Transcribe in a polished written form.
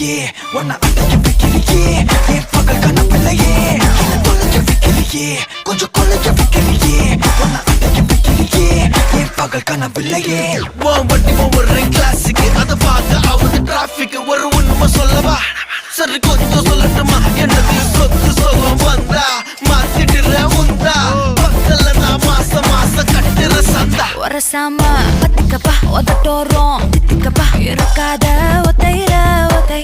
வைக்கலையே உன்னை அடைக்க வைக்கலையே என் பகல் கனவில்லையே என்னை தொலைக்க வைக்கலையே கொஞ்சம் கொலைக்க வைக்கலையே உன்னை அடைக்க வைக்கலையே என் பகல் கனவில்லையே வண்டி ஒவ்வொரு கிளாஸுக்கு அதை பார்த்து ஆகுது டிராபிக் ஒரு உண்மை சொல்லவா சரி கொஞ்சம்